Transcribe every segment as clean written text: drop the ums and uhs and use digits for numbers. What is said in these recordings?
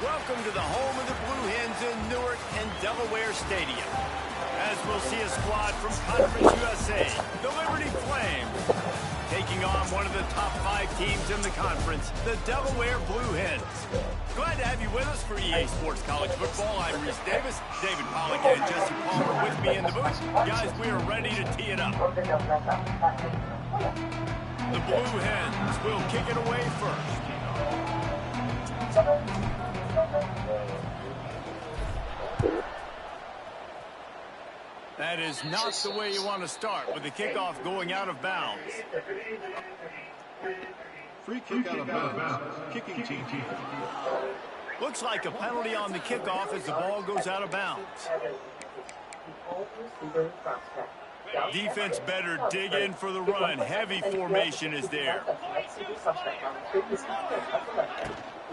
Welcome to the home of the Blue Hens in Newark and Delaware Stadium. As we'll see a squad from Conference USA, the Liberty Flames, taking on one of the top 5 teams in the conference, the Delaware Blue Hens. Glad to have you with us for EA Sports College Football. I'm Reese Davis, David Pollock and Jesse Palmer with me in the booth. Guys, we are ready to tee it up. The Blue Hens will kick it away first. That is not the way you want to start, with the kickoff going out of bounds. Free kick out of bounds. Kicking team. Looks like a penalty on the kickoff as the ball goes out of bounds. Defense better dig in for the run. Heavy formation is there.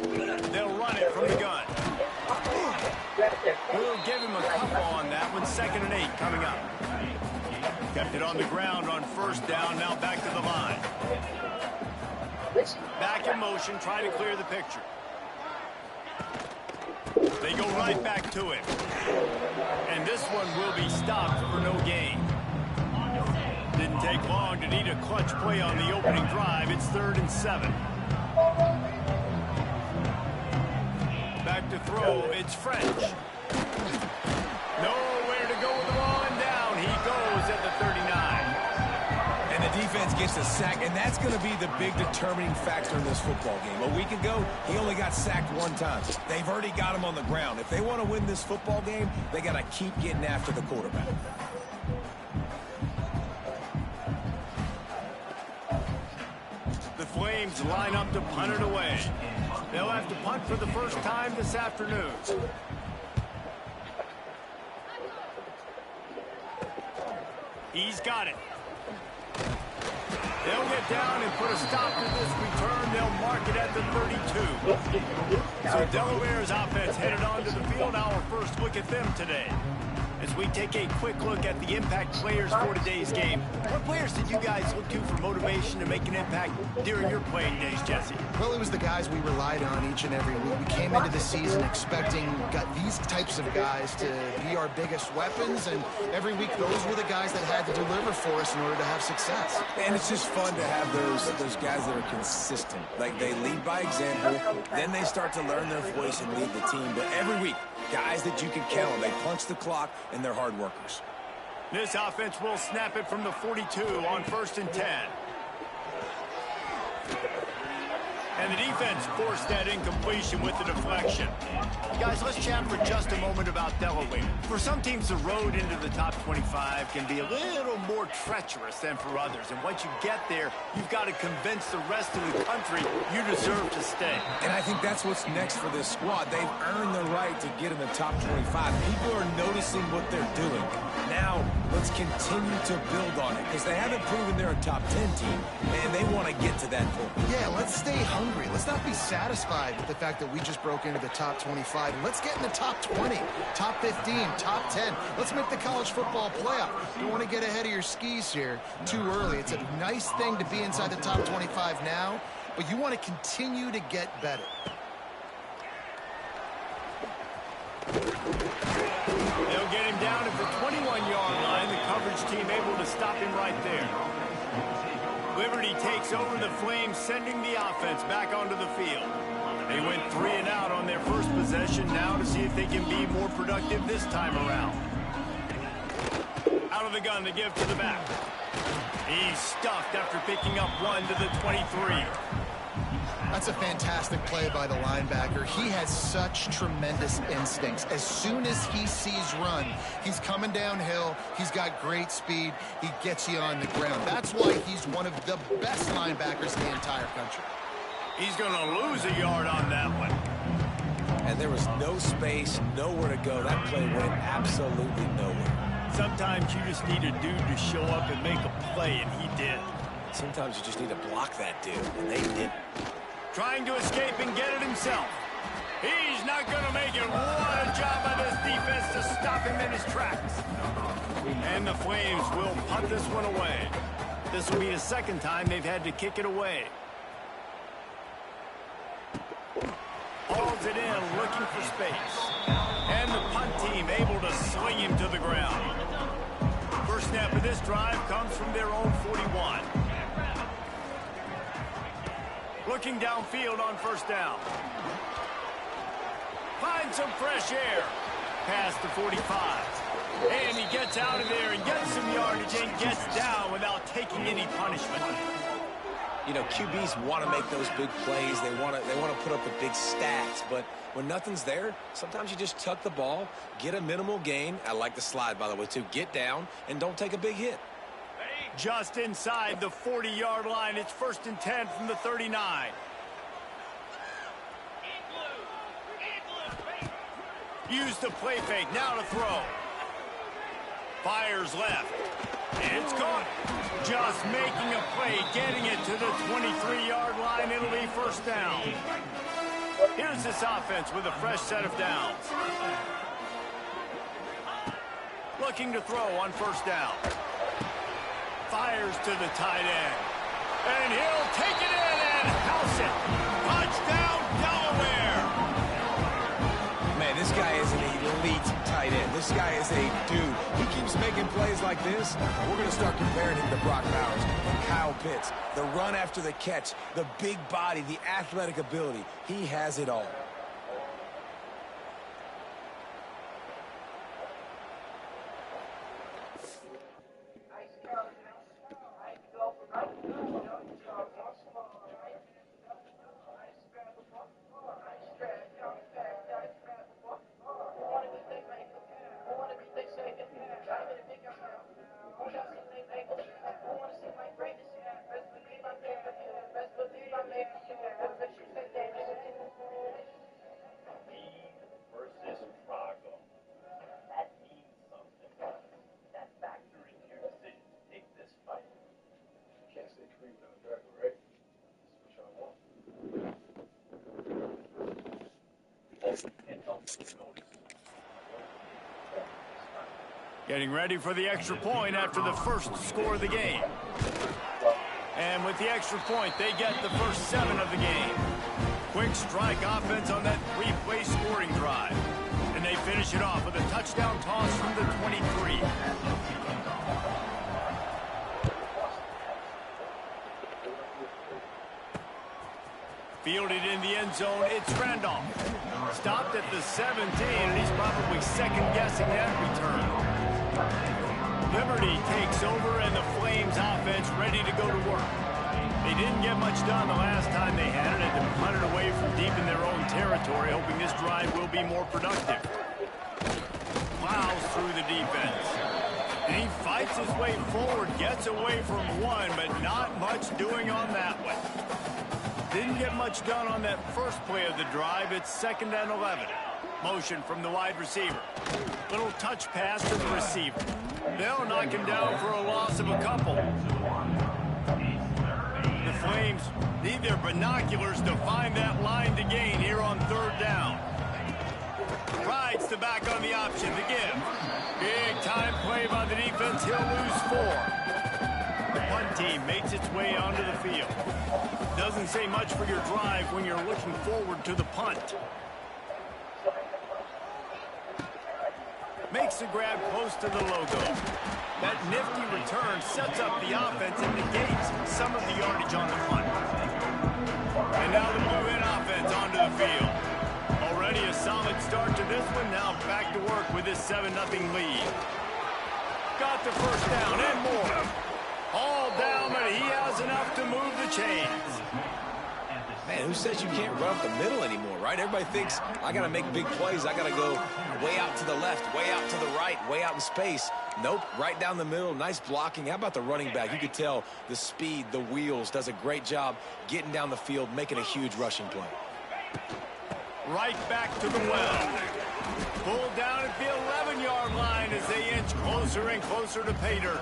They'll run it from the gun. We'll give him a couple on that one. 2nd and 8 coming up. Kept it on the ground on 1st down. Now back to the line. Back in motion. Try to clear the picture. They go right back to him. And this one will be stopped for no gain. Didn't take long to need a clutch play on the opening drive. It's 3rd and 7. Back to throw. It's French. Nowhere to go with the ball, and down he goes at the 39. And the defense gets a sack, and that's going to be the big determining factor in this football game. A week ago, he only got sacked 1 time. They've already got him on the ground. If they want to win this football game, they got to keep getting after the quarterback. The Flames line up to punt it away. They'll have to punt for the first time this afternoon. He's got it. They'll get down and put a stop to this return. They'll mark it at the 32. So Delaware's offense headed onto the field. Our first look at them today. As we take a quick look at the impact players for today's game, what players did you guys look to for motivation to make an impact during your playing days, Jesse? Well, it was the guys we relied on each and every week. We came into the season expecting these types of guys to be our biggest weapons, and every week those were the guys that had to deliver for us in order to have success. And it's just fun to have those guys that are consistent. Like, they lead by example, then they start to learn their voice and lead the team. But every week, guys that you can count on, they punch the clock, and they're hard workers. This offense will snap it from the 42 on 1st and 10. And the defense forced that incompletion with the deflection. Guys, let's chat for just a moment about Delaware. For some teams, the road into the top 25 can be a little more treacherous than for others. And once you get there, you've got to convince the rest of the country you deserve to stay. And I think that's what's next for this squad. They've earned the right to get in the top 25. People are noticing what they're doing. Now, let's continue to build on it, because they haven't proven they're a top 10 team, and they want to get to that point. Yeah, let's stay hungry. Let's not be satisfied with the fact that we just broke into the top 25. Let's get in the top 20, top 15, top 10. Let's make the college football playoff. You don't want to get ahead of your skis here too early. It's a nice thing to be inside the top 25 now, but you want to continue to get better. They'll get him down at the 21-yard line. The coverage team able to stop him right there. Liberty takes over the Flames, sending the offense back onto the field. They went 3 and out on their first possession, now to see if they can be more productive this time around. Out of the gun to give to the back. He's stuffed after picking up 1 to the 23. That's a fantastic play by the linebacker. He has such tremendous instincts. As soon as he sees run, he's coming downhill. He's got great speed. He gets you on the ground. That's why he's one of the best linebackers in the entire country. He's going to lose a yard on that one. And there was no space, nowhere to go. That play went absolutely nowhere. Sometimes you just need a dude to show up and make a play, and he did. Sometimes you just need to block that dude, and they did. Trying to escape and get it himself. He's not going to make it. What a job by this defense to stop him in his tracks. And the Flames will punt this one away. This will be the 2nd time they've had to kick it away. Hauls it in, looking for space. And the punt team able to swing him to the ground. First snap of this drive comes from their own 41. Looking downfield on first down. Finds some fresh air. Past the 45. And he gets out of there and gets some yardage and gets down without taking any punishment. You know, QBs want to make those big plays. They want to put up the big stats. But when nothing's there, sometimes you just tuck the ball, get a minimal gain. I like the slide, by the way, too. Get down and don't take a big hit. Just inside the 40-yard line. It's 1st and 10 from the 39. Use the play fake. Now to throw. Fires left. It's caught. Just making a play, getting it to the 23-yard line. It'll be first down. Here's this offense with a fresh set of downs. Looking to throw on first down. Fires to the tight end. And he'll take it in and house it. Touchdown, Delaware. Man, this guy is an elite tight end. This guy is a dude. He keeps making plays like this. We're going to start comparing him to Brock Bowers and Kyle Pitts. The run after the catch, the big body, the athletic ability. He has it all. Getting ready for the extra point after the first score of the game. And with the extra point, they get the first 7 of the game. Quick strike offense on that 3-play scoring drive. And they finish it off with a touchdown toss from the 23. Fielded in the end zone, it's Randolph. Stopped at the 17, and he's probably second-guessing that return. Liberty takes over, and the Flames offense ready to go to work. They didn't get much done the last time they had it, and to punt it away from deep in their own territory, hoping this drive will be more productive. Plows through the defense. And he fights his way forward, gets away from one, but not much doing on that one. Didn't get much done on that first play of the drive. It's 2nd and 11. Motion from the wide receiver. Little touch pass to the receiver. They'll knock him down for a loss of a couple. The Flames need their binoculars to find that line to gain here on 3rd down. Rides the back on the option to give. Big time play by the defense. He'll lose 4. The punt team makes its way onto the field. Doesn't say much for your drive when you're looking forward to the punt. Makes the grab close to the logo. That nifty return sets up the offense and negates some of the yardage on the punt. And now the Blue Hen offense onto the field. Already a solid start to this one. Now back to work with this 7-0 lead. Got the first down and more. All down, but he has enough to move the chains. Man, who says you can't run up the middle anymore, right? Everybody thinks, I got to make big plays. I got to go way out to the left, way out to the right, way out in space. Nope, right down the middle. Nice blocking. How about the running back? You could tell the speed, the wheels, does a great job getting down the field, making a huge rushing play. Right back to the well. Pulled down at the 11-yard line as they inch closer and closer to pay dirt.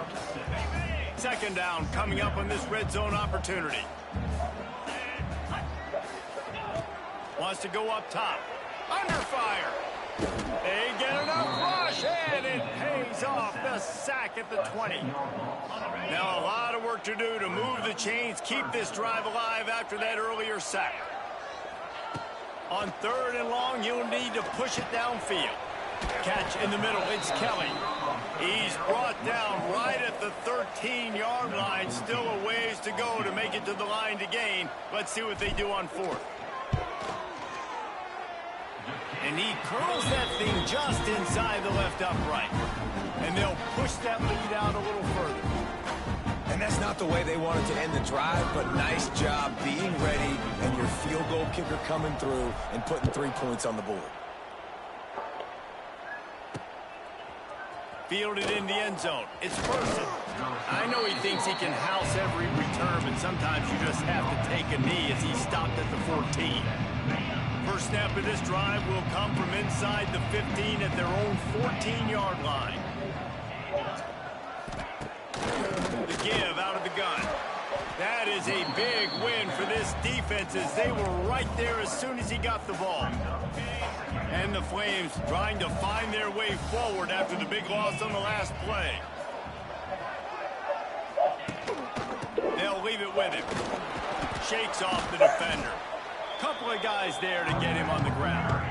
2nd down coming up on this red zone opportunity. Wants to go up top. Under fire. They get enough rush, and it pays off. The sack at the 20. Now a lot of work to do to move the chains, keep this drive alive after that earlier sack. On 3rd and long, you'll need to push it downfield. Catch in the middle, it's Kelly. He's brought down right at the 13-yard line. Still a ways to go to make it to the line to gain. Let's see what they do on 4th. And he curls that thing just inside the left upright. And they'll push that lead out a little further. And that's not the way they wanted to end the drive, but nice job being ready and your field goal kicker coming through and putting 3 points on the board. Fielded in the end zone. It's Person. I know he thinks he can house every return, but sometimes you just have to take a knee as he stopped at the 14. First snap of this drive will come from inside the 15 at their own 14-yard line. The give out of the gun. That is a big win for this defense as they were right there as soon as he got the ball. And the Flames trying to find their way forward after the big loss on the last play. They'll leave it with him. Shakes off the defender. Couple of guys there to get him on the ground.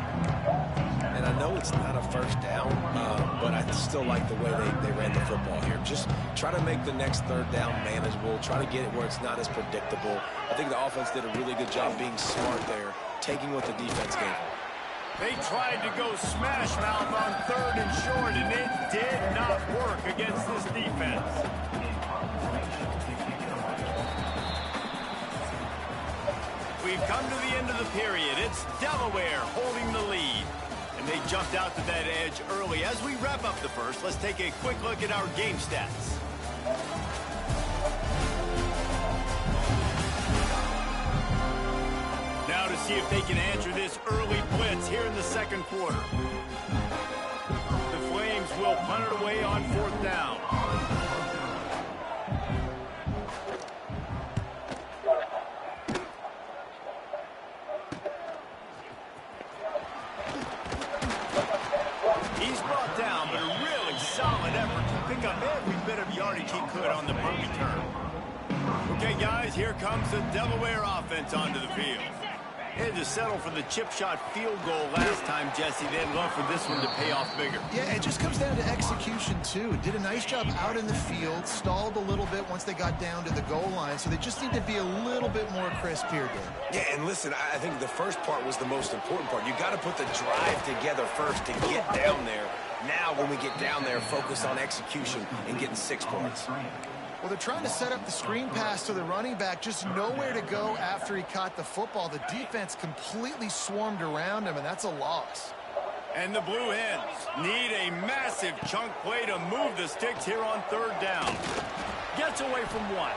And I know it's not a first down, but I still like the way they ran the football here. Just try to make the next 3rd down manageable. Try to get it where it's not as predictable. I think the offense did a really good job being smart there, taking what the defense gave them. They tried to go smash mouth on 3rd and short, and it did not work against this defense. We've come to the end of the period. It's Delaware holding the lead. And they jumped out to that edge early. As we wrap up the first, let's take a quick look at our game stats. Now to see if they can answer this early blitz here in the 2nd quarter. The Flames will punt it away on 4th down. He's brought down, but a really solid effort to pick up every bit of yardage he could on the punt return. Okay, guys, here comes the Delaware offense onto the field. They had to settle for the chip shot field goal last time, Jesse. They'd love for this one to pay off bigger. Yeah, it just comes down to execution, too. Did a nice job out in the field, stalled a little bit once they got down to the goal line, so they just need to be a little bit more crisp here, Dan. Yeah, and listen, I think the first part was the most important part. You got to put the drive together first to get down there. Now, when we get down there, focus on execution and getting 6 points. Well, they're trying to set up the screen pass to the running back, just nowhere to go after he caught the football. The defense completely swarmed around him, and that's a loss. And the Blue Hens need a massive chunk play to move the sticks here on 3rd down. Gets away from 1.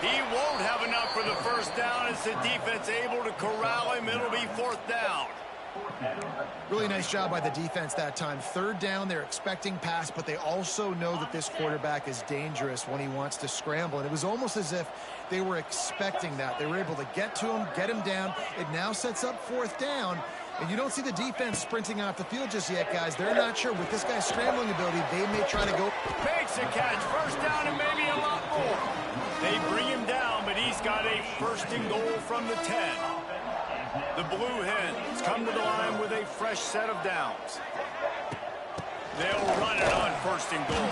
He won't have enough for the 1st down as the defense able to corral him. It'll be 4th down. Really nice job by the defense that time. 3rd down, they're expecting pass, but they also know that this quarterback is dangerous when he wants to scramble. And it was almost as if they were expecting that. They were able to get to him, get him down. It now sets up 4th down. And you don't see the defense sprinting off the field just yet, guys. They're not sure. With this guy's scrambling ability, they may try to go. Makes a catch. 1st down and maybe a lot more. They bring him down, but he's got a 1st and goal from the 10. The Blue Hens come to the line with a fresh set of downs. They'll run it on 1st and goal.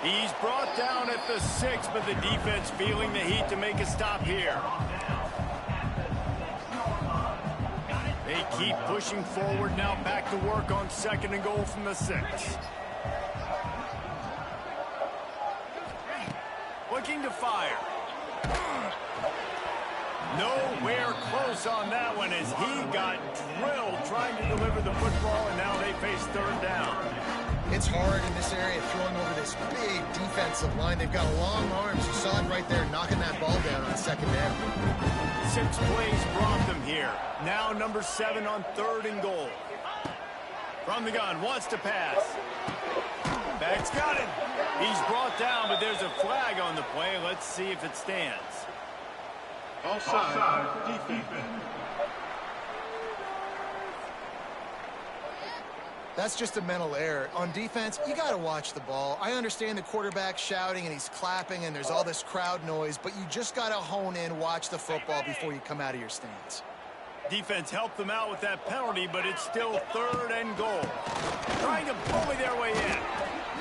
He's brought down at the 6, but the defense feeling the heat to make a stop here. They keep pushing forward now, back to work on 2nd and goal from the 6. Looking to fire. Nowhere close on that one as he got drilled trying to deliver the football, and now they face 3rd down. It's hard in this area throwing over this big defensive line. They've got long arms. You saw it right there knocking that ball down on 2nd down. 6 plays brought them here. Now number 7 on 3rd and goal. From the gun, wants to pass. Back's got it. He's brought down, but there's a flag on the play. Let's see if it stands. Offside, defense. That's just a mental error. On defense, you got to watch the ball. I understand the quarterback shouting and he's clapping and there's all this crowd noise, but you just got to hone in, watch the football before you come out of your stance. Defense helped them out with that penalty, but it's still 3rd and goal. Trying to bully their way in.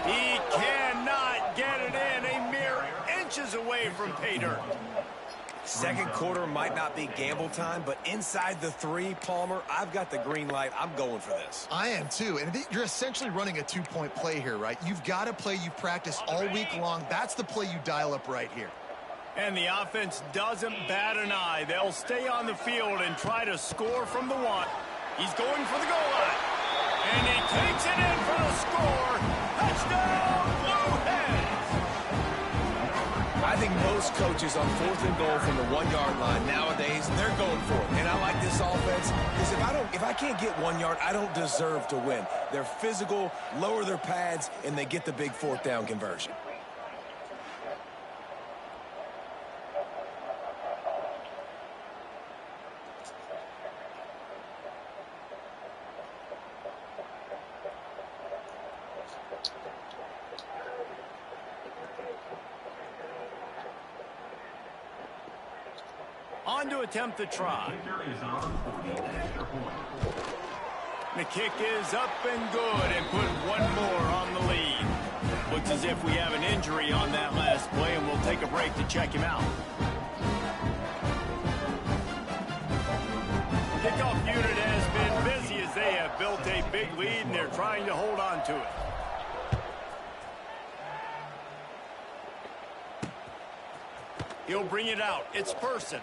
He cannot get it in. A mere inches away from pay dirt. Second quarter might not be gamble time, but inside the 3, Palmer, I've got the green light. I'm going for this. I am too, and you're essentially running a 2-point play here, right? You've got a play you practice all week long. That's the play you dial up right here. And the offense doesn't bat an eye. They'll stay on the field and try to score from the 1. He's going for the goal line. And he takes it in for the score. Touchdown, Blue Hens! I think most coaches on 4th and goal from the 1-yard line nowadays, they're going for it. And I like this offense because if I can't get 1 yard, I don't deserve to win. They're physical, lower their pads, and they get the big 4th down conversion. On to attempt the try. The kick is up and good and put 1 more on the lead. Looks as if we have an injury on that last play, and we'll take a break to check him out. Kickoff unit has been busy as they have built a big lead, and they're trying to hold on to it. He'll bring it out. It's Person.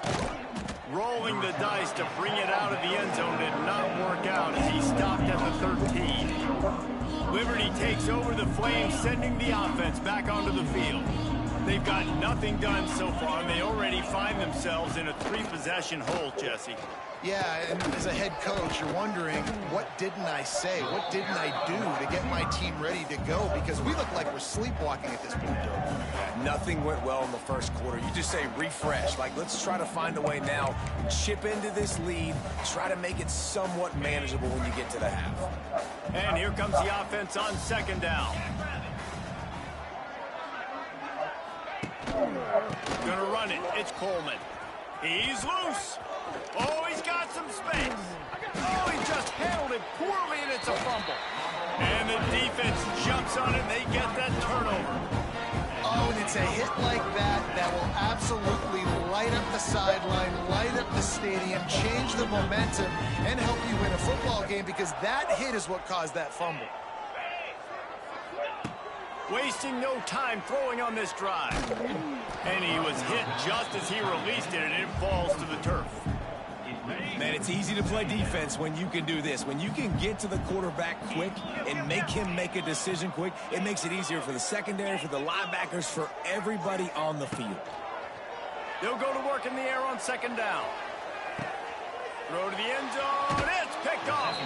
Rolling the dice to bring it out of the end zone did not work out as he stopped at the 13. Liberty takes over the Flames, sending the offense back onto the field. They've got nothing done so far, and they already find themselves in a 3-possession hole, Jesse. Yeah, and as a head coach, you're wondering, what didn't I say? What didn't I do to get my team ready to go? Because we look like we're sleepwalking at this point. Nothing went well in the first quarter. You just say refresh. Like, let's try to find a way now. Chip into this lead. Try to make it somewhat manageable when you get to the half. And here comes the offense on 2nd down. Gonna run it. It's Coleman. He's loose. Oh, he's got some space. Oh, he just handled it poorly, and it's a fumble. And the defense jumps on it, and they get that turnover. Oh, and it's a hit like that will absolutely light up the sideline, light up the stadium, change the momentum, and help you win a football game, because that hit is what caused that fumble. Wasting no time throwing on this drive. And he was hit just as he released it, and it falls to the turf. Man, it's easy to play defense when you can do this. When you can get to the quarterback quick and make him make a decision quick, it makes it easier for the secondary, for the linebackers, for everybody on the field. They'll go to work in the air on 2nd down. Throw to the end zone. It's picked off.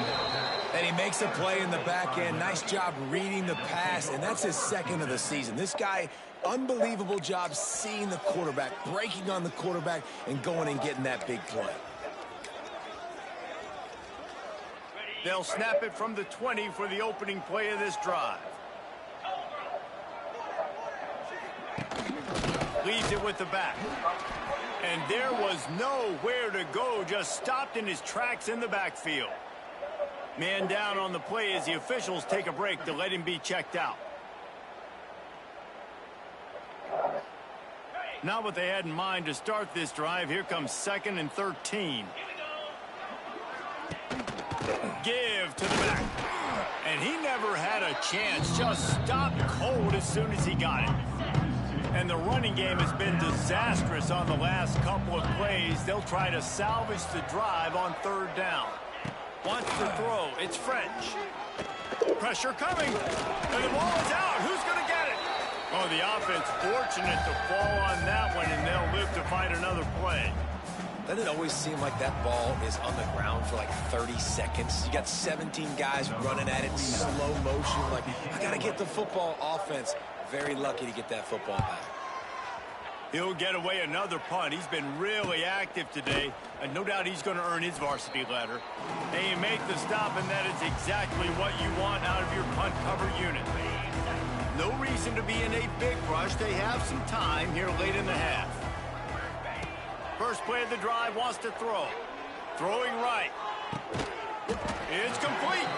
And he makes a play in the back end. Nice job reading the pass, and that's his 2nd of the season. This guy, unbelievable job seeing the quarterback, breaking on the quarterback, and going and getting that big play. They'll snap it from the 20 for the opening play of this drive. Leaves it with the back. And there was nowhere to go, just stopped in his tracks in the backfield. Man down on the play as the officials take a break to let him be checked out. Not what they had in mind to start this drive. Here comes 2nd and 13. Give to the back. And he never had a chance. Just stopped cold as soon as he got it. And the running game has been disastrous on the last couple of plays. They'll try to salvage the drive on 3rd down. Wants to throw. It's French. Pressure coming. And the ball is out. Who's going to get it? Oh, the offense fortunate to fall on that one, and they'll live to fight another play. Doesn't it always seem like that ball is on the ground for like 30 seconds? You got 17 guys running at it, slow motion. Like, I got to get the football. Offense, very lucky to get that football back. He'll get away another punt. He's been really active today, and no doubt he's going to earn his varsity letter. And you make the stop, and that is exactly what you want out of your punt cover unit. No reason to be in a big rush. They have some time here late in the half. First play of the drive, wants to throw. Throwing right. It's complete.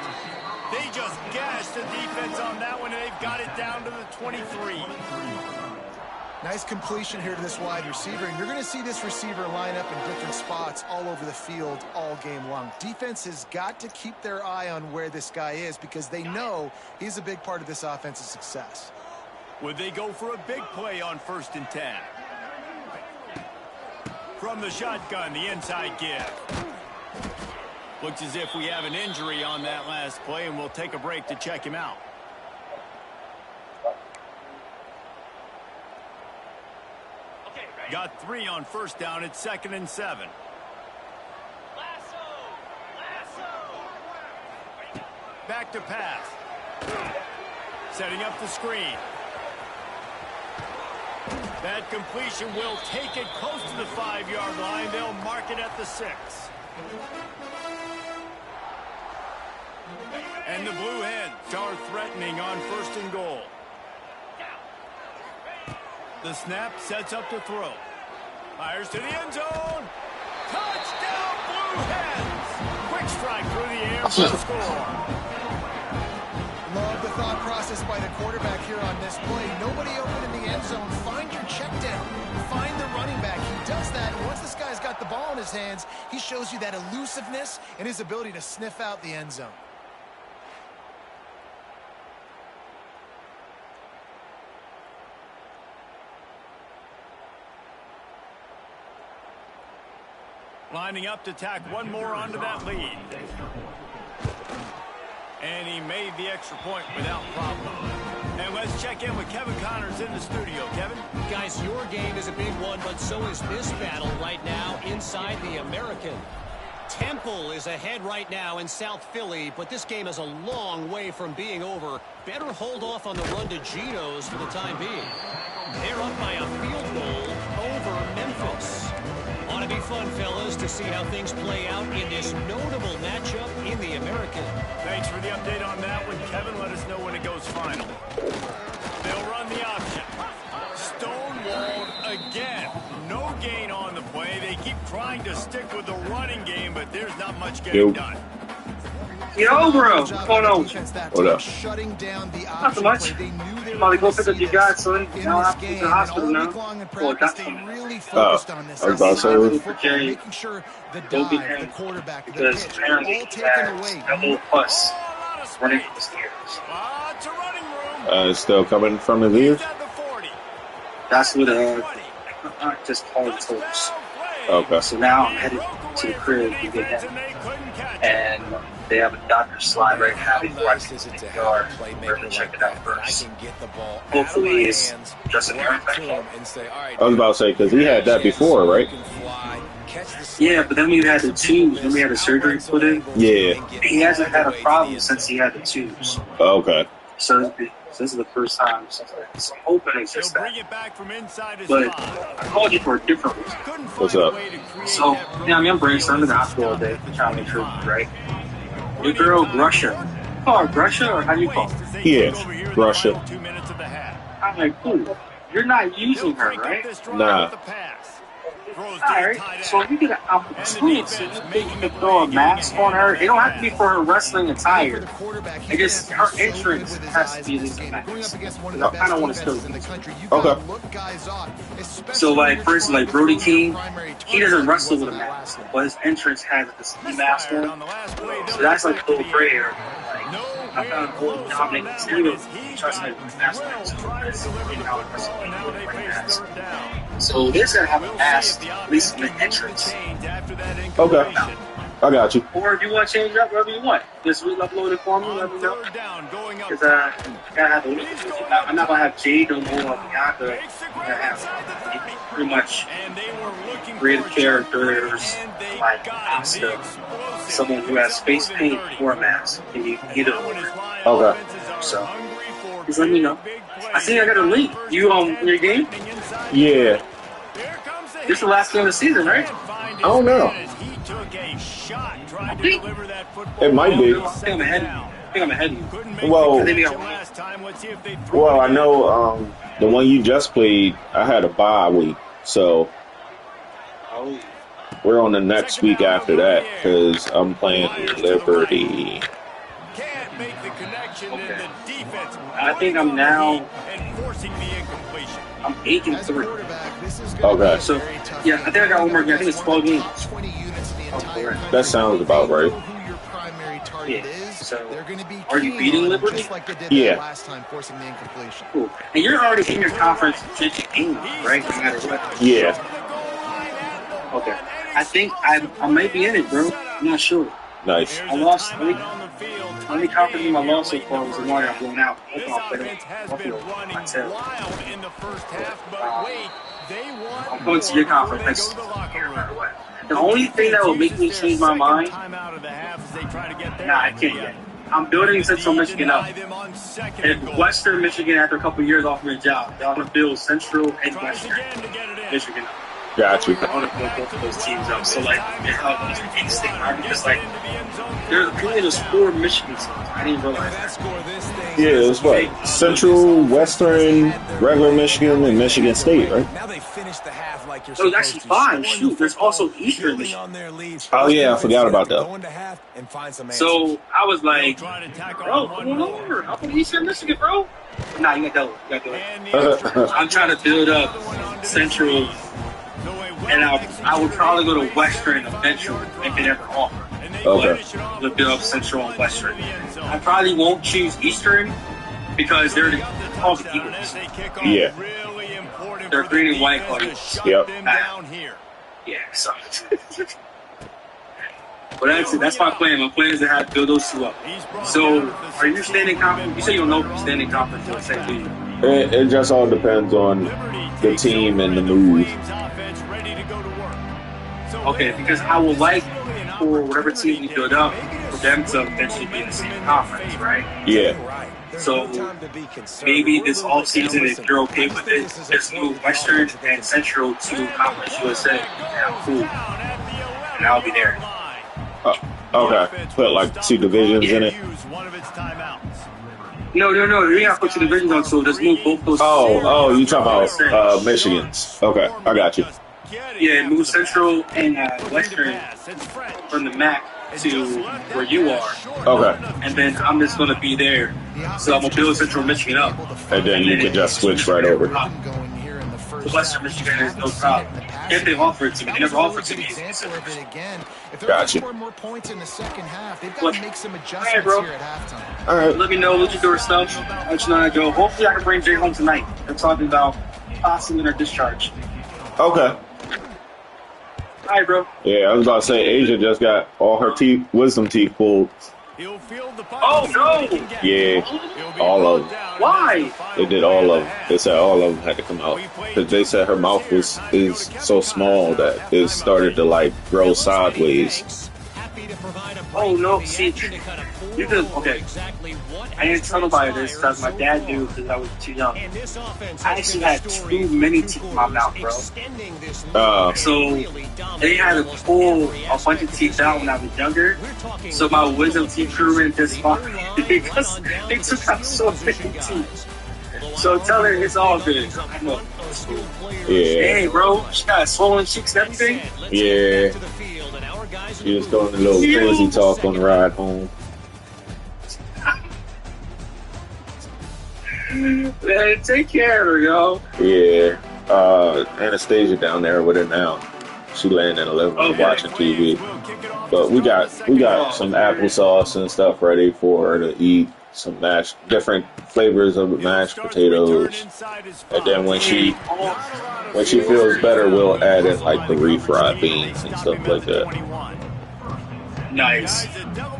They just gashed the defense on that one, and they've got it down to the 23. Nice completion here to this wide receiver, and you're going to see this receiver line up in different spots all over the field all game long. Defense has got to keep their eye on where this guy is because they know he's a big part of this offensive success. Would they go for a big play on 1st and 10? From the shotgun, the inside give. Looks as if we have an injury on that last play, and we'll take a break to check him out. Got 3 on 1st down. It's 2nd and 7. Back to pass. Setting up the screen. That completion will take it close to the 5-yard line. They'll mark it at the 6. And the Blue Hens are threatening on 1st and goal. The snap sets up the throw. Fires to the end zone. Touchdown, Blue Hens! Quick strike through the air for the score. Love the thought process by the quarterback here on this play. Nobody open in the end zone. Find your check down. Find the running back. He does that. And once this guy's got the ball in his hands, he shows you that elusiveness and his ability to sniff out the end zone. Lining up to tack one more onto that lead. And he made the extra point without problem. And let's check in with Kevin Connors in the studio. Kevin? Guys, your game is a big one, but so is this battle right now inside the American. Temple is ahead right now in South Philly, but this game is a long way from being over. Better hold off on the run to Geno's for the time being. They're up by a field goal over Memphis. Ought to be fun, fellas, to see how things play out in this notable matchup in the American. Thanks for the update on that one, Kevin. Let us know when it goes final. They'll run the option. Stonewalled again. No gain on the play. They keep trying to stick with the running game, but there's not much getting done. Yo, bro. What's going on? What up? Shutting down the not so much. I'm about to go pick up your guys, son. Now I have to go to the hospital now. Well, that's really focused on this. I was about to say, making sure the don't be dive, the him, quarterback, the because pitch, apparently all he taken has away. that little puss running from the stairs. It's still coming from his ears? That's what just called toes. Okay. So now I'm headed to the crib to get him. And they have a doctor's slide right now before I can get the yard. We're going to check it out first. Hopefully it's just an ear infection. I was about to say, because he had that before, right? Yeah, but then we had the tubes. Then we had the surgery put in. Yeah. He hasn't had a problem since he had the tubes. Okay. So this is the first time. So I'm hoping it's just that. But I called you for a different reason. What's up? So, yeah, I mean, I'm braced. I'm in the hospital all day trying to make sure it's right. Your girl, Russia. Call her Russia, or how do you call her? Yes, Russia. I'm like, cool. You're not using her, right? Nah. Alright, so if you get an opportunity, you can throw a mask on her. It don't have to be for her wrestling attire. I guess her entrance has to be at least a mask. I kind of want to still Okay. So, like, for instance, like Brody King, he doesn't wrestle with a mask, but his entrance has the ski mask on. So that's like a little gray area. I found an old Dominic Mysterio trust me with mask on. So this gonna have a mask, at least in the entrance. Okay. I got you. Or if you want to change it up, whatever you want. Just re-upload it for me, let me know. Because I gotta have I'm not gonna have Jade no more on Bianca. I'm gonna have pretty much creative characters like Asuka, someone who has face paint or a mask. Can you either order? Okay. So just let me know. I think I got a link. You in your game? Yeah. This is the last game of the season, right? I don't know. It might be. I think I'm ahead of you. Well, I know the one you just played, I had a bye week, so. Oh. We're on the next week after that because I'm playing Liberty. Can't make the connection in the defense. I think I'm now. Enforcing the incompletion. I'm 8-3. Okay. So, yeah, I think I got one more game. I think it's 12 games. That sounds about right. Yeah. So, are you beating Liberty? Yeah. Cool. And you're already in your conference game, right? No matter what. Yeah. Okay. I think I might be in it, bro. I'm not sure. Nice. I lost. Only conference in my loss so far was the one I'm going out. I'm going to your conference next year, no matter what. The only thing that will make me change my mind, I can't yet. I'm building Central Michigan up. And Western Michigan, after a couple years off their job, they want to build Central and Western Michigan up. Got you. I want to build both of those teams up. So, like, it helps me in state market. Because, like, there's 4 Michigan teams. I didn't realize that. Yeah, it's what? Central, Western, regular Michigan, and Michigan State, right? Now they finished the half like you're There's actually 5. Shoot, there's also Eastern Michigan. Oh, yeah, I forgot about that. So, I was like, bro, come on over. I'm from Eastern Michigan, bro. Nah, you got to do it. I'm trying to build up Central. And I would probably go to Western eventually if it ever offered. Okay. To build up Central and Western. I probably won't choose Eastern because they're all the Eagles. Yeah. They're green and white called Eagles. Yep. Yeah, so. But that's it. That's my plan. My plan is to have build those 2 up. So, are you staying in conference? You say you don't know if you're staying in conference or say you. It just all depends on the team and the move. Okay, because I would like for whatever team we build up for them to eventually be in the same conference, right? Yeah. So maybe this offseason, if you're okay with it, just move Western and Central to Conference USA, and I'm cool. And I'll be there. Okay. Put like 2 divisions in it. No. You ain't got to put 2 divisions on, so just move both those. Oh, you talking about Michigan's. Okay, I got you. Yeah, move Central and Western from the MAC to where you are. Okay. And then I'm just going to be there. So I'm going to build Central Michigan up. And then you can just switch right over. Western Michigan is no problem. If they offer it to me, they never offered to me. Gotcha. Alright, bro. Alright. Let me know what you do or stuff. Let you know I go. Hopefully I can bring Jay home tonight. They're talking about possibly their discharge. Okay. Alright, bro. Yeah, I was about to say Asia just got all her wisdom teeth pulled. Oh, no! Yeah, all of them. Why? They did all of them. They said all of them had to come out. Because they said her mouth is so small that it started to, like, grow sideways. Oh, no. See, you could, okay. I didn't tell nobody this because my dad knew because I was too young. I actually had too many teeth in my mouth, bro. So they had to pull a bunch of teeth out when I was younger. So my wisdom teeth grew in this spot because they took out so many teeth. So tell her it's all good. I know. Yeah. Hey, bro, she got swollen cheeks and everything. Yeah. She was doing a little crazy talk on the ride home. Man, take care of her, yo. Yeah. Anastasia down there with her now. She laying in the living room watching TV. But we got some applesauce and stuff ready for her to eat. Some different flavors of mashed potatoes. And then when she feels better, we'll add in like the refried beans and stuff like that. Nice.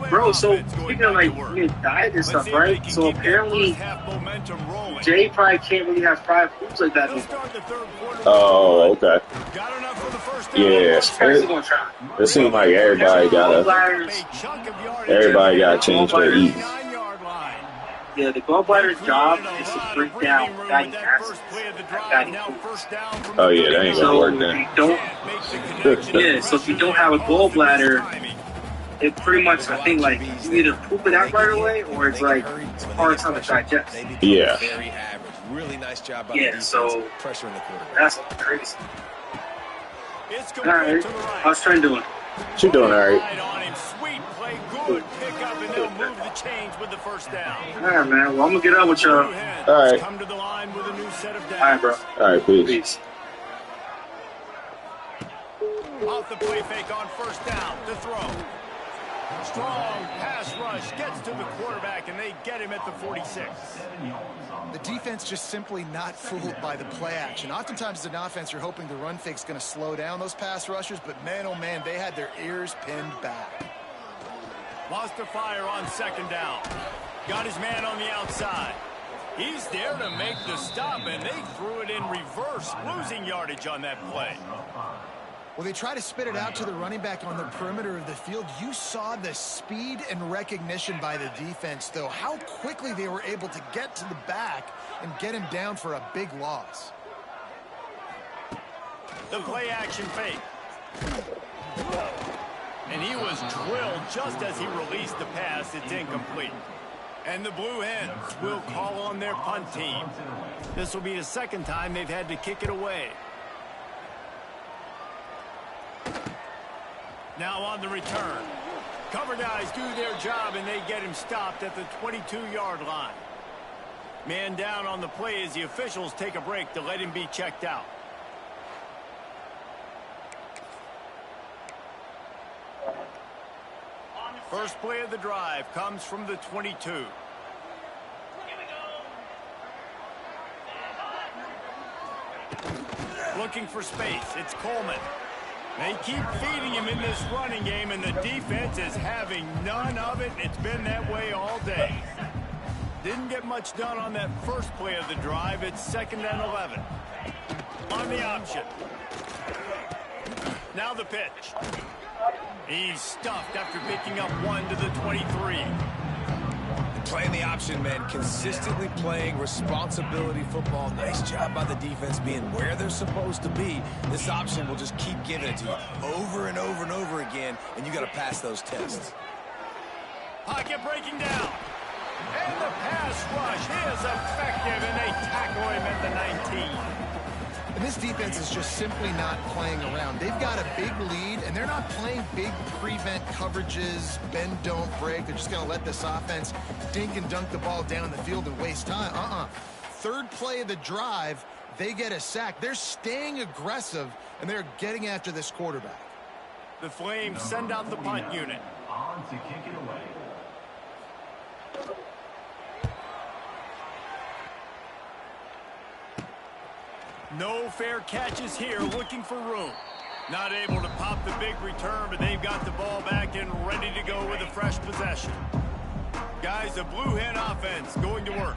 Bro, so speaking of like diet and stuff, right? So apparently Jay probably can't really have fried foods like that anymore. Oh, okay. Yeah. It seems like everybody gotta change their eating. Yeah, the gallbladder's job is to break down fatty acids and fatty foods. Oh yeah, that ain't gonna work then. So if you don't have a gallbladder, it pretty much, I think, like, you either poop it out right away or it's like it's hard time to digest. Yeah. Yeah, so that's crazy. It's complete to the right. How's Trent doing? She's doing all right. On him. Sweet play, good pickup, and they'll move the chains with the first down. All right, man. Well, I'm gonna get out with y'all. All right. Come to the line with a new set of downs. All right, bro. All right, peace. Peace. Off the play fake on first down. The throw. Strong pass rush gets to the quarterback, and they get him at the 46. The defense just simply not fooled by the play action. Oftentimes as an offense, you're hoping the run fake's going to slow down those pass rushers, but man, oh man, they had their ears pinned back. Lost to fire on second down. Got his man on the outside. He's there to make the stop, and they threw it in reverse, losing yardage on that play. Well, they try to spit it out to the running back on the perimeter of the field. You saw the speed and recognition by the defense, though, how quickly they were able to get to the back and get him down for a big loss. The play action fake. And he was drilled just as he released the pass. It's incomplete. And the Blue Hens will call on their punt team. This will be the second time they've had to kick it away. Now on the return. Cover guys do their job, and they get him stopped at the 22-yard line. Man down on the play as the officials take a break to let him be checked out. First play of the drive comes from the 22. Looking for space. It's Coleman. They keep feeding him in this running game, and the defense is having none of it. It's been that way all day. Didn't get much done on that first play of the drive. It's 2nd and 11. On the option. Now the pitch. He's stuffed after picking up one to the 23. Playing the option, man. Consistently playing responsibility football. Nice job by the defense being where they're supposed to be. This option will just keep giving it to you over and over and over again, and you got to pass those tests. Pocket breaking down. And the pass rush is effective, and they tackle him at the 19. And this defense is just simply not playing around. They've got a big lead, and they're not playing big prevent coverages, bend, don't break. They're just going to let this offense dink and dunk the ball down the field and waste time. Third play of the drive, they get a sack. They're staying aggressive, and they're getting after this quarterback. The Flames send out the punt unit. On to kick it away. No fair catches here, looking for room. Not able to pop the big return, but they've got the ball back and ready to go with a fresh possession. Guys, the Blue Hen offense going to work.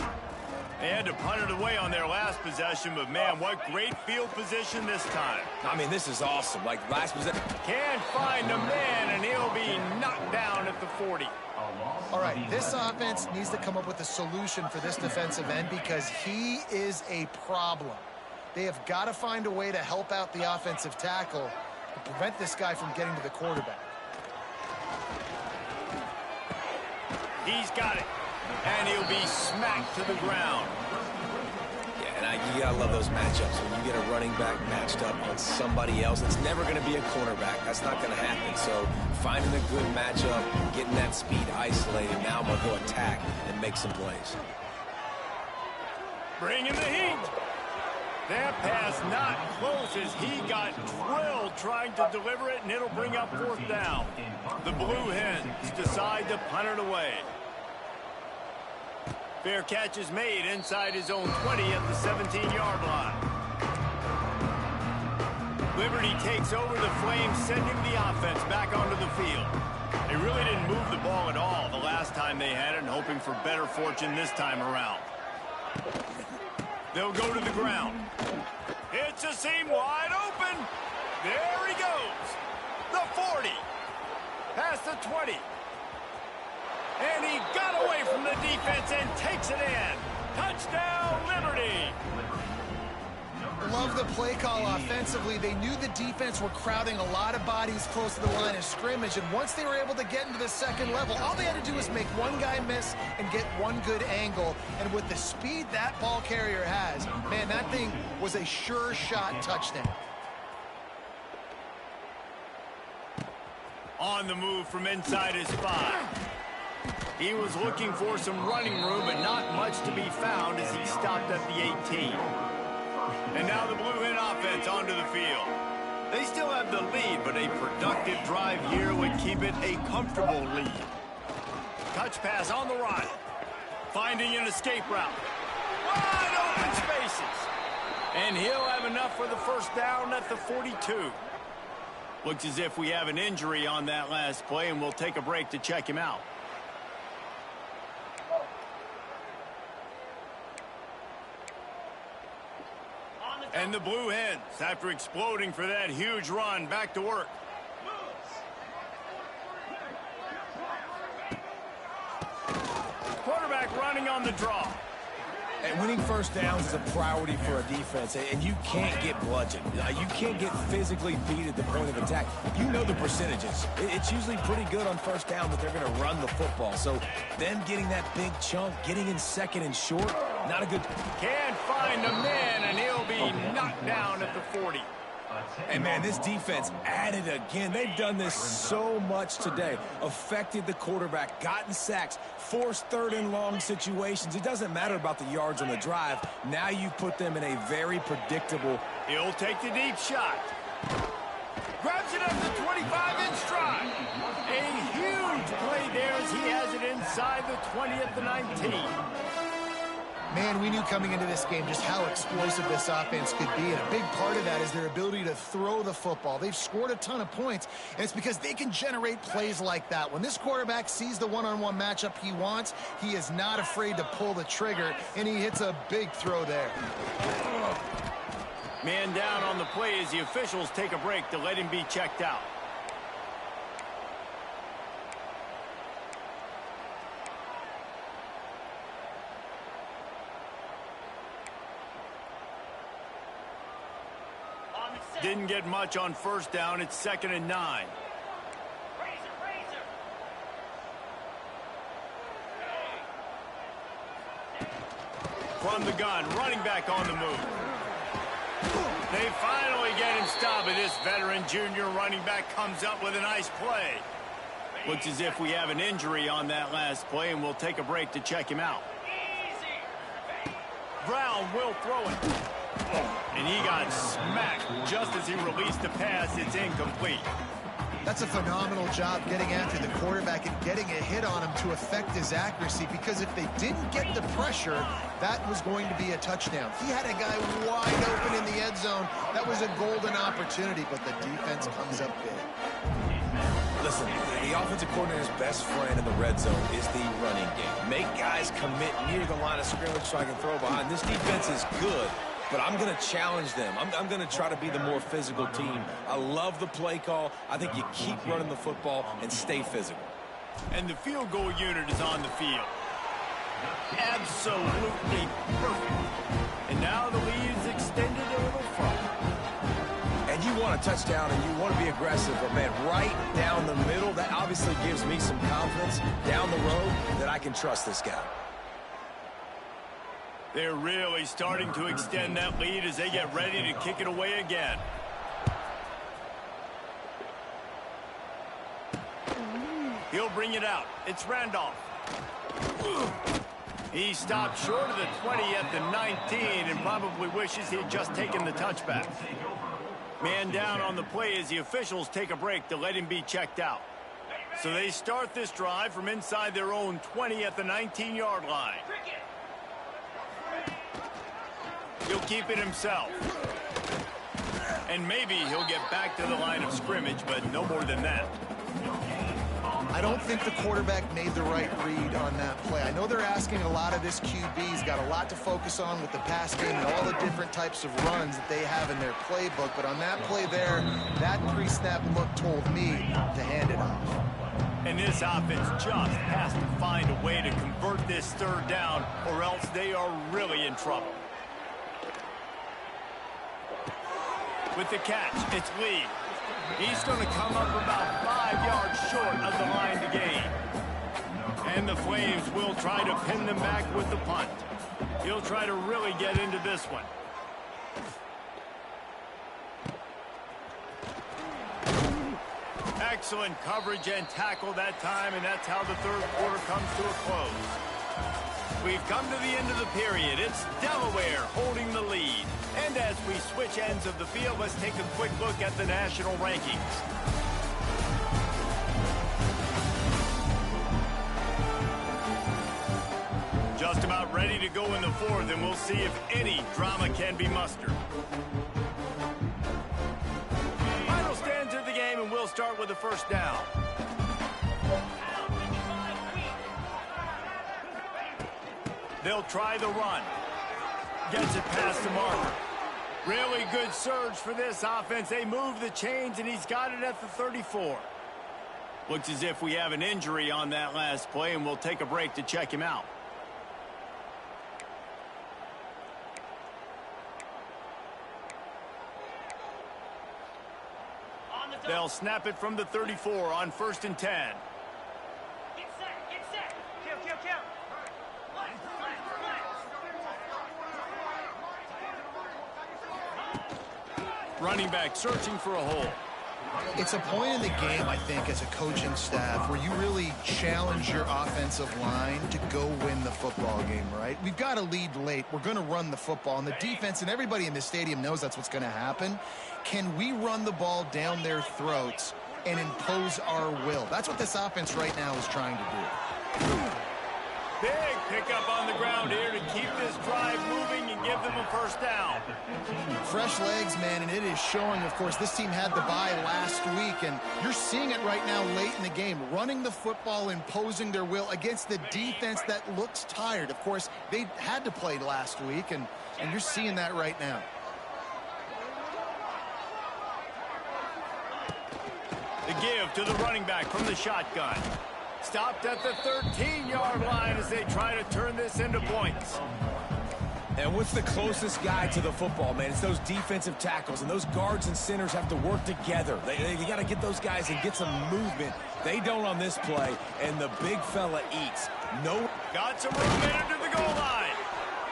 They had to punt it away on their last possession, but man, what great field position this time. I mean, this is awesome. Like last possession. Can't find a man, and he'll be knocked down at the 40. All right, this offense needs to come up with a solution for this defensive end because he is a problem. They have got to find a way to help out the offensive tackle to prevent this guy from getting to the quarterback. He's got it, and he'll be smacked to the ground. Yeah, and you got to love those matchups. When you get a running back matched up on somebody else, it's never going to be a cornerback. That's not going to happen. So finding a good matchup, getting that speed isolated, now I'm going to go attack and make some plays. Bring in the heat. That pass not close as he got drilled trying to deliver it, and it'll bring up 4th down. The Blue Hens decide to punt it away. Fair catch is made inside his own 20 at the 17-yard line. Liberty takes over the Flames, sending the offense back onto the field. They really didn't move the ball at all the last time they had it, and hoping for better fortune this time around. They'll go to the ground. It's a seam wide open. There he goes. The 40. Past the 20. And he got away from the defense and takes it in. Touchdown, Liberty. Love the play call offensively. They knew the defense were crowding a lot of bodies close to the line of scrimmage, and once they were able to get into the second level, all they had to do was make one guy miss and get one good angle. And with the speed that ball carrier has, man, that thing was a sure shot touchdown. On the move from inside his 5. He was looking for some running room, but not much to be found as he stopped at the 18. And now the Blue Hen offense onto the field. They still have the lead, but a productive drive here would keep it a comfortable lead. Touch pass on the run. Finding an escape route. Wide open spaces. And he'll have enough for the first down at the 42. Looks as if we have an injury on that last play, and we'll take a break to check him out. And the Blue Hens, after exploding for that huge run, back to work. Quarterback running on the draw. And winning first downs is a priority for a defense, and you can't get bludgeoned. You can't get physically beat at the point of attack. You know the percentages. It's usually pretty good on first down that they're going to run the football. So them getting that big chunk, getting in second and short, not a good... Can't find a man, and he'll be knocked down at the 40. And, man, this defense added again. They've done this so much today. Affected the quarterback, gotten sacks, forced third and long situations. It doesn't matter about the yards on the drive. Now you put them in a very predictable... He'll take the deep shot. Grabs it at the 25-inch stride. A huge play there as he has it inside the 20 at the 19. Man, we knew coming into this game just how explosive this offense could be, and a big part of that is their ability to throw the football. They've scored a ton of points, and it's because they can generate plays like that. When this quarterback sees the one-on-one matchup he wants, he is not afraid to pull the trigger, and he hits a big throw there. Man down on the play as the officials take a break to let him be checked out. Didn't get much on first down. It's 2nd and 9. From the gun, running back on the move. They finally get him stopped, but this veteran junior running back comes up with a nice play. Looks as if we have an injury on that last play, and we'll take a break to check him out. Brown will throw it. And he got smacked just as he released the pass. It's incomplete. That's a phenomenal job getting after the quarterback and getting a hit on him to affect his accuracy, because if they didn't get the pressure, that was going to be a touchdown. He had a guy wide open in the end zone. That was a golden opportunity, but the defense comes up big. Listen, the offensive coordinator's best friend in the red zone is the running game. Make guys commit near the line of scrimmage so I can throw behind. This defense is good, but I'm going to challenge them. I'm going to try to be the more physical team. I love the play call. I think you keep running the football and stay physical. And the field goal unit is on the field. Absolutely perfect. And now the lead is extended a little further. And you want a touchdown and you want to be aggressive, but man, right down the middle, that obviously gives me some confidence down the road that I can trust this guy. They're really starting to extend that lead as they get ready to kick it away again. He'll bring it out. It's Randolph. He stopped short of the 20 at the 19 and probably wishes he had just taken the touchback. Man down on the play as the officials take a break to let him be checked out. So they start this drive from inside their own 20 at the 19-yard line. He'll keep it himself. And maybe he'll get back to the line of scrimmage, but no more than that. I don't think the quarterback made the right read on that play. I know they're asking a lot of this QB. He's got a lot to focus on with the pass game and all the different types of runs that they have in their playbook. But on that play there, that pre-snap look told me to hand it off. And this offense just has to find a way to convert this third down, or else they are really in trouble. With the catch, it's Lee. He's going to come up about 5 yards short of the line to gain. And the Flames will try to pin them back with the punt. He'll try to really get into this one. Excellent coverage and tackle that time, and that's how the third quarter comes to a close. We've come to the end of the period. It's Delaware holding the lead. And as we switch ends of the field, let's take a quick look at the national rankings. Just about ready to go in the fourth, and we'll see if any drama can be mustered. Final stands of the game, and we'll start with the first down. They'll try the run. Gets it past the marker. Really good surge for this offense. They move the chains, and he's got it at the 34. Looks as if we have an injury on that last play, and we'll take a break to check him out. They'll snap it from the 34 on 1st and 10. Get set, get set. Kill. Running back searching for a hole. It's a point in the game, I think, as a coaching staff where you really challenge your offensive line to go win the football game, right? We've got to lead late. We're going to run the football. And the defense and everybody in the stadium knows that's what's going to happen. Can we run the ball down their throats and impose our will? That's what this offense right now is trying to do. Big pickup on the ground here to keep this drive moving and give them a first down. Fresh legs, man, and it is showing. Of course, this team had the bye last week, and you're seeing it right now late in the game, running the football, imposing their will against the defense that looks tired. Of course, they had to play last week, and you're seeing that right now. The give to the running back from the shotgun. Stopped at the 13-yard line as they try to turn this into points. And what's the closest guy to the football, man? It's those defensive tackles, and those guards and centers have to work together. They got to get those guys and get some movement. They don't on this play, and the big fella eats. No. Got some room in to the goal line.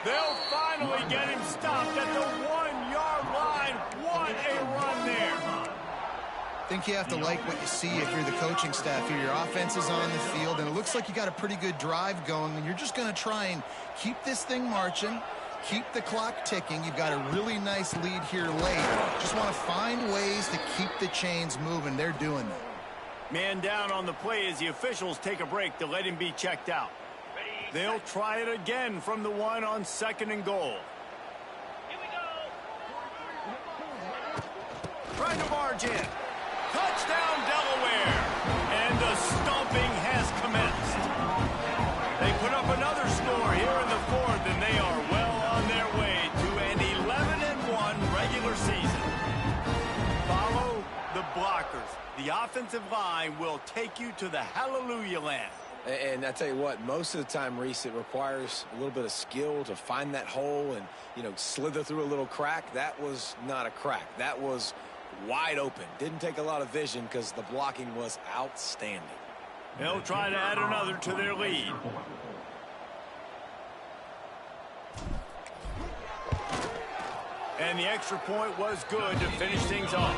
They'll finally get him stopped at the 1-yard line. What a run there. I think you have to like what you see if you're the coaching staff here. Your offense is on the field, and it looks like you got a pretty good drive going, and you're just going to try and keep this thing marching, keep the clock ticking. You've got a really nice lead here late. Just want to find ways to keep the chains moving. They're doing that. Man down on the play as the officials take a break to let him be checked out. They'll try it again from the 1 on 2nd and goal. Here we go. Trying to barge in. Touchdown, Delaware! And the stomping has commenced. They put up another score here in the 4th, and they are well on their way to an 11-1 regular season. Follow the blockers. The offensive line will take you to the hallelujah land. And I tell you what, most of the time, Reese, it requires a little bit of skill to find that hole and, slither through a little crack. That was not a crack. That was wide open. Didn't take a lot of vision because the blocking was outstanding. They'll try to add another to their lead. And the extra point was good to finish things off.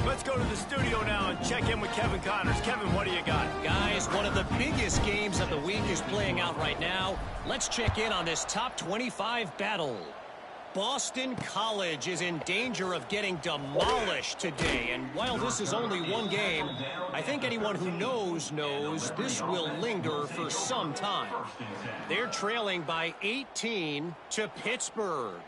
Let's go to the studio now and check in with Kevin Connors. Kevin, what do you got? Guys, one of the biggest games of the week is playing out right now. Let's check in on this top 25 battle. Boston College is in danger of getting demolished today, and while this is only one game, I think anyone who knows this will linger for some time. They're trailing by 18 to Pittsburgh.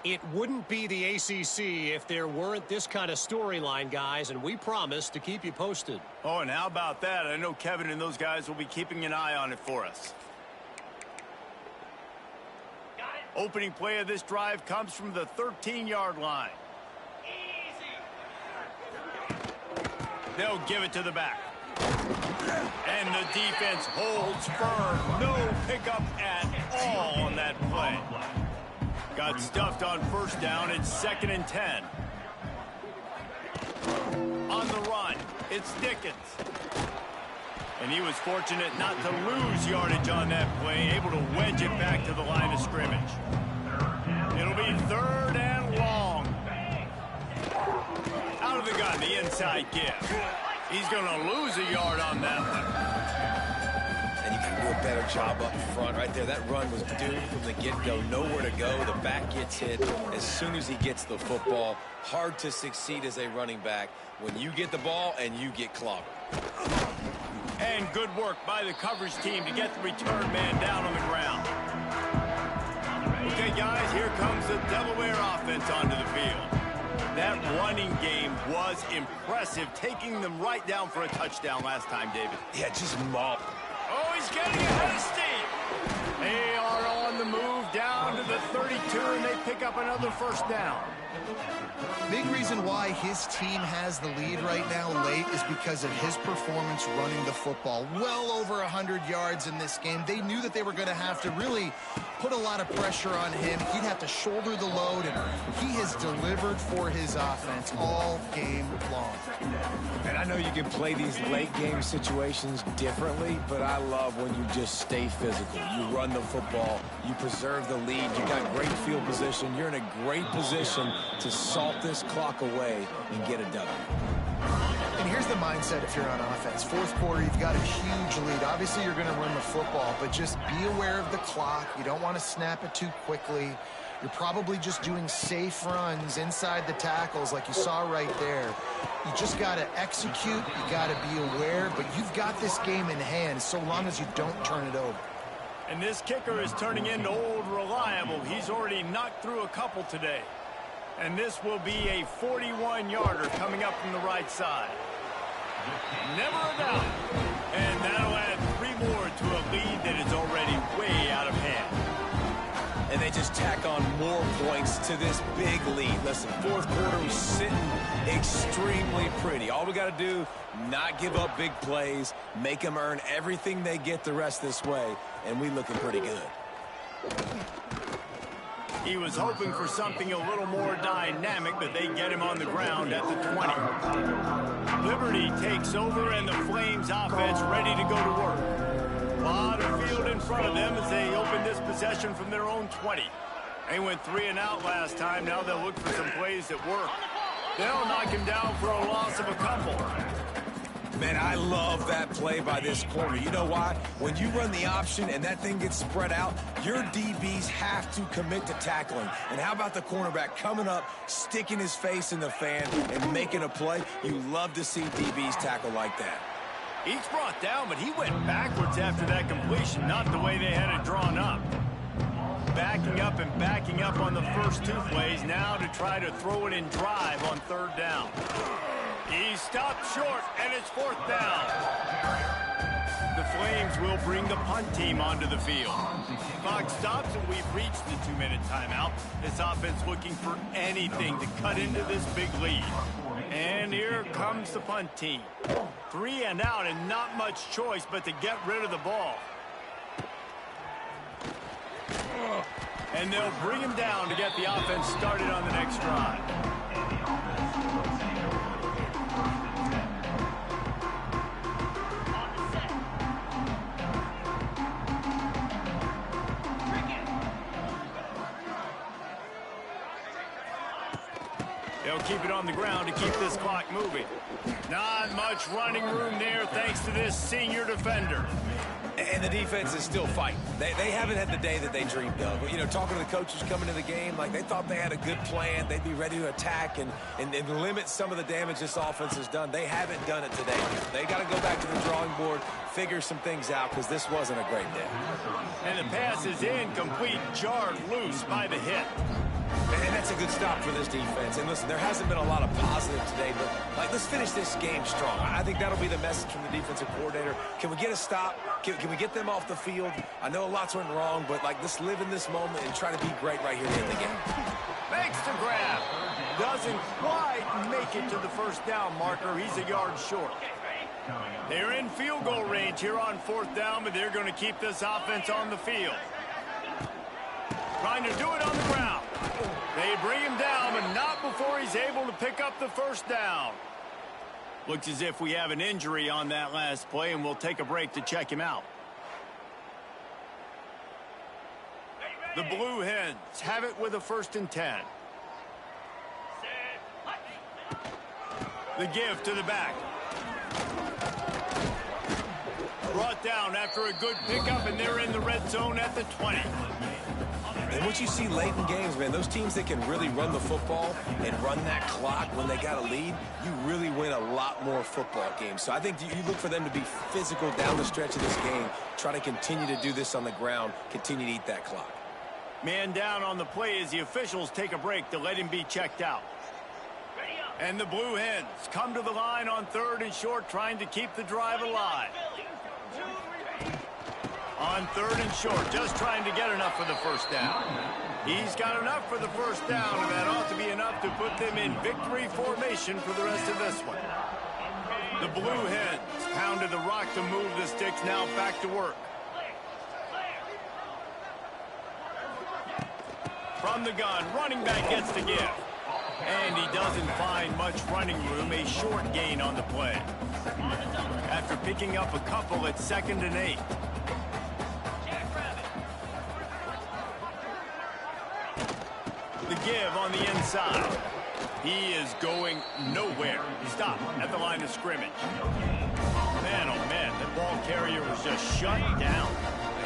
It wouldn't be the ACC if there weren't this kind of storyline, guys, and we promise to keep you posted. Oh, and how about that? I know Kevin and those guys will be keeping an eye on it for us. Opening play of this drive comes from the 13-yard line. They'll give it to the back. And the defense holds firm. No pickup at all on that play. Got stuffed on first down. It's 2nd and 10. On the run, it's Dickens. And he was fortunate not to lose yardage on that play, able to wedge it back to the line of scrimmage. It'll be 3rd and long. Out of the gun, the inside give. He's going to lose a yard on that one. And you can do a better job up front right there. That run was doomed from the get-go. Nowhere to go. The back gets hit as soon as he gets the football. Hard to succeed as a running back when you get the ball and you get clobbered. And good work by the coverage team to get the return man down on the ground. Okay, guys, here comes the Delaware offense onto the field. That running game was impressive, taking them right down for a touchdown last time, David. Yeah, just mauled. Oh, he's getting ahead of steam. They are on the move down to the 32, and they pick up another first down. Big reason why his team has the lead right now late is because of his performance running the football. Well over 100 yards in this game. They knew that they were going to have to really put a lot of pressure on him. He'd have to shoulder the load, and he has delivered for his offense all game long. And I know you can play these late game situations differently, but I love when you just stay physical. You run the football, you preserve the lead, you got great field position, you're in a great position to salt this clock away and get a W. And here's the mindset if you're on offense. Fourth quarter, you've got a huge lead. Obviously, you're going to run the football, but just be aware of the clock. You don't want to snap it too quickly. You're probably just doing safe runs inside the tackles like you saw right there. You just got to execute. You got to be aware, but you've got this game in hand so long as you don't turn it over. And this kicker is turning into old reliable. He's already knocked through a couple today. And this will be a 41-yarder coming up from the right side. Never a doubt. And that'll add 3 more to a lead that is already way out of hand. And they just tack on more points to this big lead. Listen, fourth quarter was sitting extremely pretty. All we got to do, not give up big plays, make them earn everything they get the rest this way, and we looking pretty good. He was hoping for something a little more dynamic, but they get him on the ground at the 20. Liberty takes over, and the Flames offense ready to go to work. A lot of field in front of them as they open this possession from their own 20. They went 3 and out last time. Now they'll look for some plays that work. They'll knock him down for a loss of a couple. Man, I love that play by this corner. You know why? When you run the option and that thing gets spread out, your DBs have to commit to tackling. And how about the cornerback coming up, sticking his face in the fan, and making a play? You love to see DBs tackle like that. He's brought down, but he went backwards after that completion, not the way they had it drawn up. Backing up and backing up on the first 2 plays, now to try to throw it in drive on 3rd down. He stopped short, and it's 4th down. The Flames will bring the punt team onto the field. Clock stops, and we've reached the 2-minute timeout. This offense looking for anything to cut into this big lead. And here comes the punt team. 3 and out, and not much choice but to get rid of the ball. And they'll bring him down to get the offense started on the next drive. They'll keep it on the ground to keep this clock moving. Not much running room there thanks to this senior defender. And the defense is still fighting. They haven't had the day that they dreamed of. But, you know, talking to the coaches coming to the game, like they thought they had a good plan. They'd be ready to attack and limit some of the damage this offense has done. They haven't done it today. They got to go back to the drawing board, figure some things out, because this wasn't a great day. And the pass is incomplete, jarred loose by the hit. And that's a good stop for this defense. And listen, there hasn't been a lot of positive today, but like, let's finish this game strong. I think that'll be the message from the defensive coordinator. Can we get a stop? Can we get them off the field? I know lots went wrong, but like, let's live in this moment and try to be great right here in the game. Makes the grab. Doesn't quite make it to the 1st down marker. He's a yard short. They're in field goal range here on 4th down, but they're going to keep this offense on the field. Trying to do it on the ground. They bring him down, but not before he's able to pick up the 1st down. Looks as if we have an injury on that last play, and we'll take a break to check him out. The Blue Hens have it with a 1st and 10. The give to the back. Brought down after a good pickup, and they're in the red zone at the 20. And what you see late in games, man, those teams that can really run the football and run that clock when they got a lead, you really win a lot more football games. So I think you look for them to be physical down the stretch of this game, try to continue to do this on the ground, continue to eat that clock. Man down on the play as the officials take a break to let him be checked out. And the Blue Hens come to the line on 3rd and short, trying to keep the drive alive. On 3rd and short, just trying to get enough for the first down. He's got enough for the first down, and that ought to be enough to put them in victory formation for the rest of this one. The Blue Hens pounded the rock to move the sticks, now back to work. From the gun, running back gets to give. And he doesn't find much running room, a short gain on the play. After picking up a couple at 2nd and 8. The give on the inside. He is going nowhere. He stopped at the line of scrimmage. Man, oh man, that ball carrier was just shut down.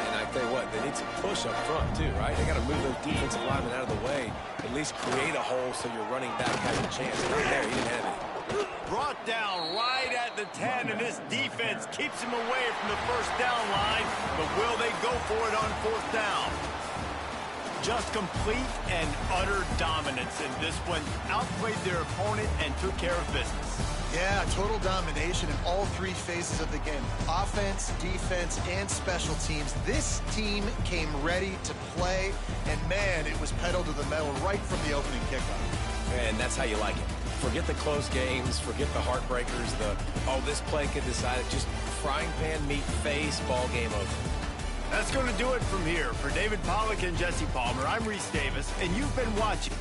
And I tell you what, they need some push up front too, right? They got to move those defensive linemen out of the way, at least create a hole so your running back has a chance. Right there, he didn't have it. Brought down right at the 10, and this defense keeps him away from the first down line. But will they go for it on 4th down? Just complete and utter dominance in this one. Outplayed their opponent and took care of business. Yeah, total domination in all 3 phases of the game. Offense, defense, and special teams. This team came ready to play, and man, it was pedal to the metal right from the opening kickoff. And that's how you like it. Forget the close games, forget the heartbreakers, this play could decide it. Just frying pan meet face, ball game over. That's going to do it from here. For David Pollack and Jesse Palmer, I'm Reese Davis, and you've been watching.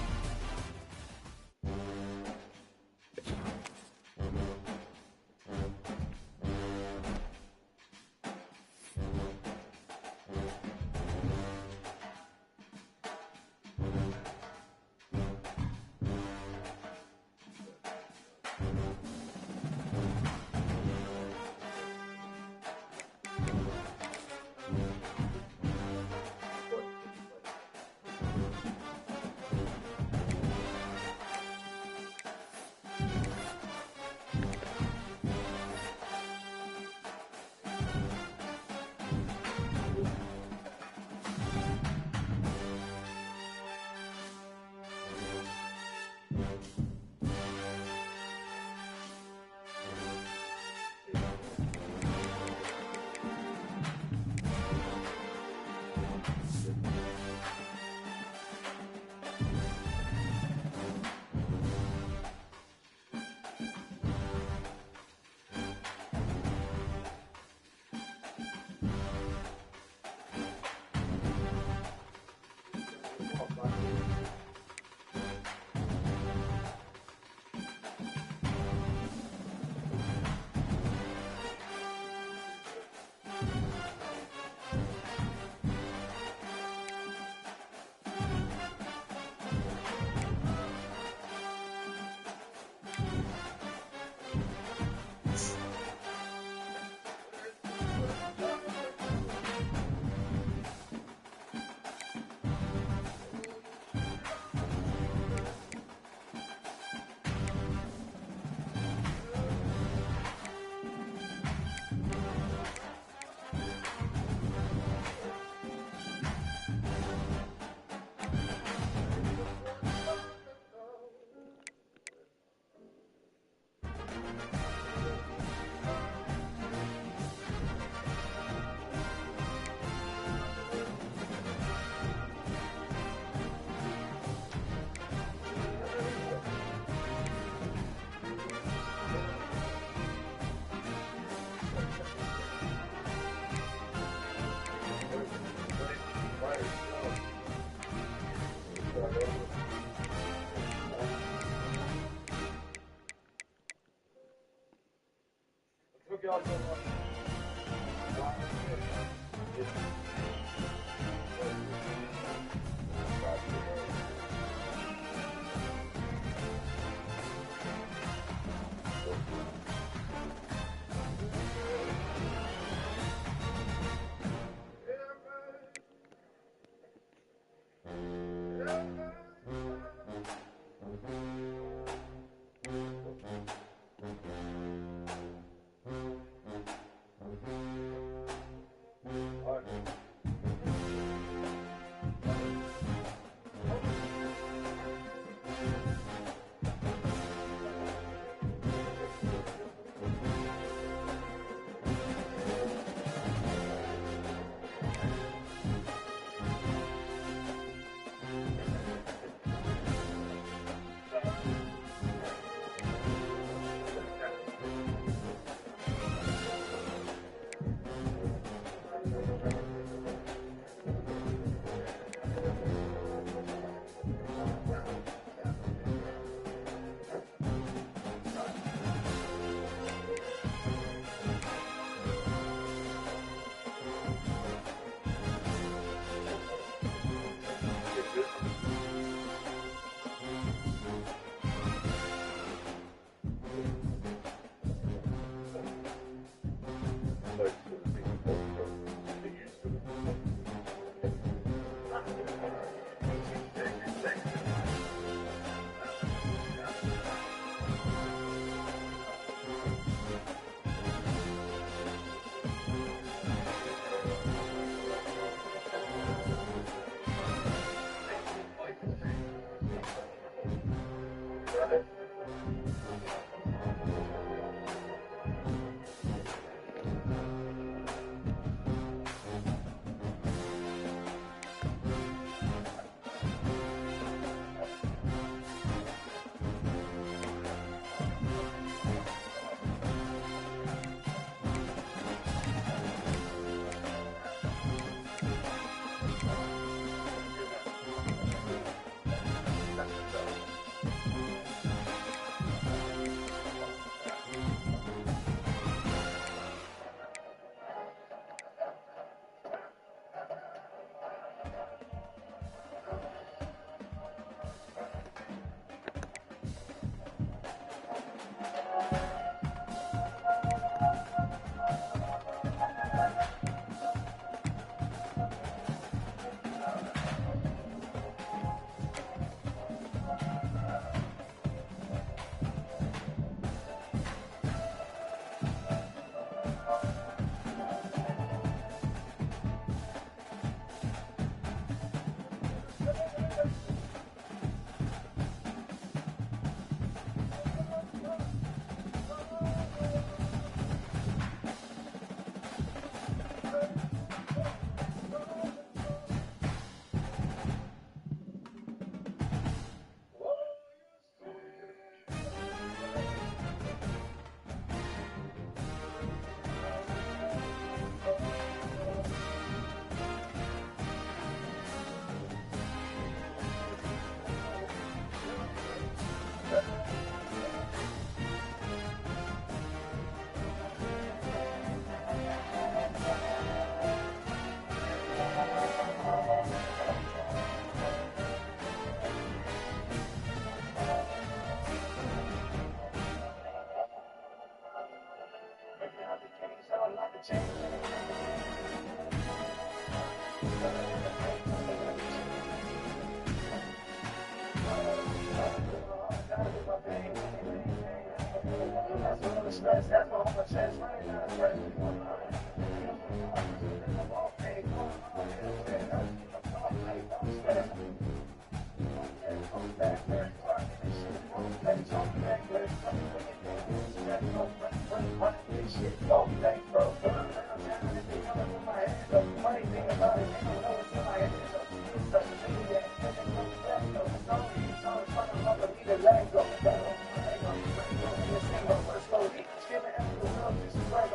Feeling the world, this is right.